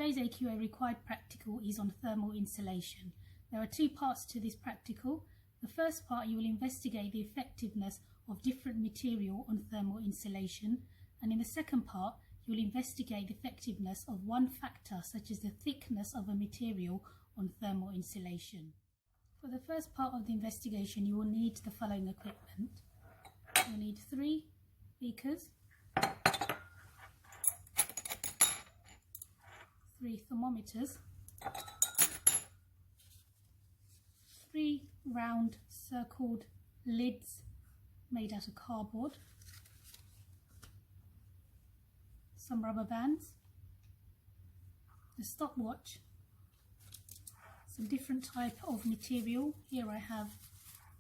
Today's AQA required practical is on thermal insulation. There are two parts to this practical. The first part, you will investigate the effectiveness of different material on thermal insulation, and in the second part you will investigate the effectiveness of one factor such as the thickness of a material on thermal insulation. For the first part of the investigation you will need the following equipment. You will need 3 beakers, 3 thermometers, 3 round circled lids made out of cardboard, some rubber bands, a stopwatch, some different type of material. Here I have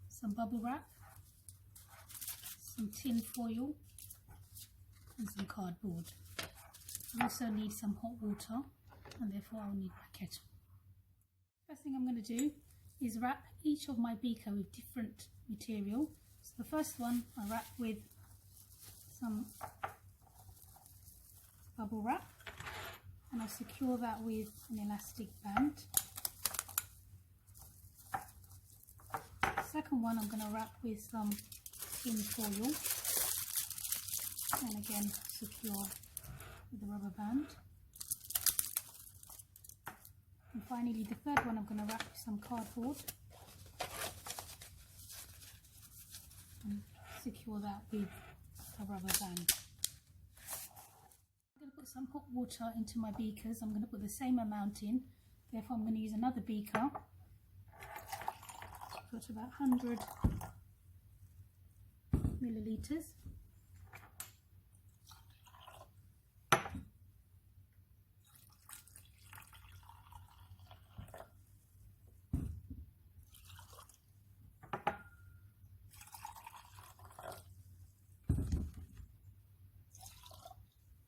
some bubble wrap, some tin foil and some cardboard. I also need some hot water, and therefore I'll need my kettle. First thing I'm going to do is wrap each of my beaker with different material. So the first one I wrap with some bubble wrap, and I'll secure that with an elastic band. The second one I'm going to wrap with some tin foil, and again secure with a rubber band. And finally the third one I'm going to wrap with some cardboard and secure that with a rubber band. I'm going to put some hot water into my beakers. I'm going to put the same amount in, therefore I'm going to use another beaker. Put about 100 millilitres.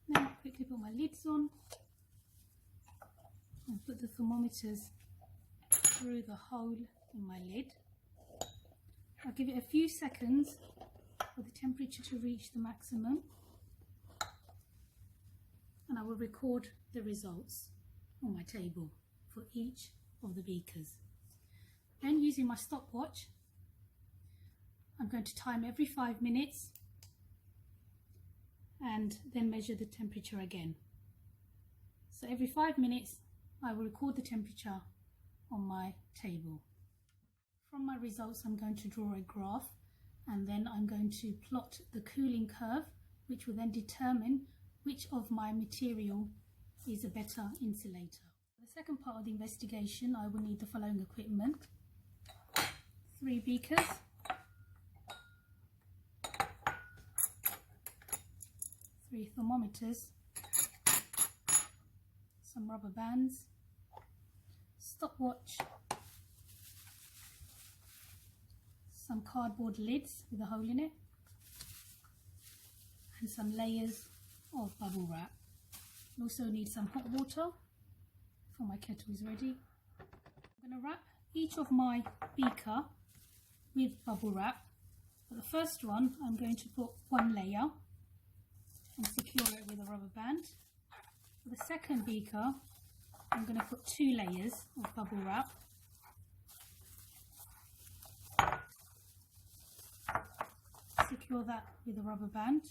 Now quickly put my lids on and put the thermometers through the hole in my lid. I'll give it a few seconds for the temperature to reach the maximum, and I will record the results on my table for each of the beakers. Then, using my stopwatch, I'm going to time every 5 minutes and then measure the temperature again. So every 5 minutes I will record the temperature on my table. From my results I'm going to draw a graph, and then I'm going to plot the cooling curve, which will then determine which of my material is a better insulator. For the second part of the investigation I will need the following equipment: 3 beakers, 3 thermometers, some rubber bands, stopwatch, some cardboard lids with a hole in it, and some layers of bubble wrap. I also need some hot water before my kettle is ready. I'm going to wrap each of my beaker with bubble wrap. For the first one I'm going to put 1 layer and secure it with a rubber band. For the second beaker I'm going to put 2 layers of bubble wrap. Secure that with a rubber band.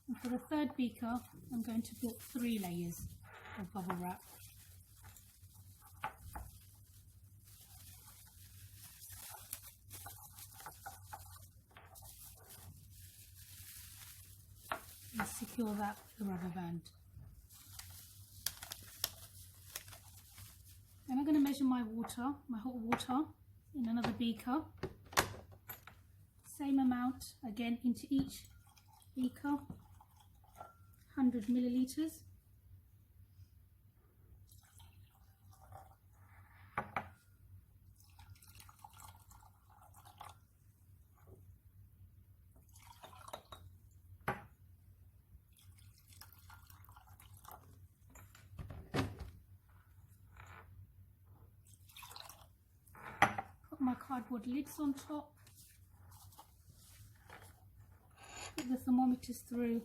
And for the third beaker I'm going to put 3 layers of bubble wrap. And secure that with a rubber band. Then I'm going to measure my water, my hot water, in another beaker. Same amount again into each beaker, 100 millilitres. Put my cardboard lids on top. Put the thermometers through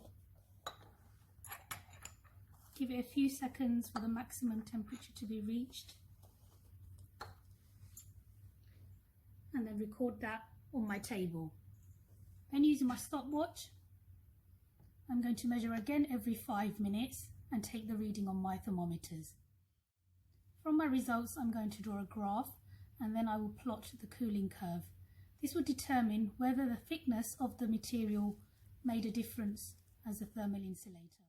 Give it a few seconds for the maximum temperature to be reached, and then record that on my table. Then using my stopwatch, I'm going to measure again every 5 minutes and take the reading on my thermometers. From my results, I'm going to draw a graph and then I will plot the cooling curve. This will determine whether the thickness of the material made a difference as a thermal insulator.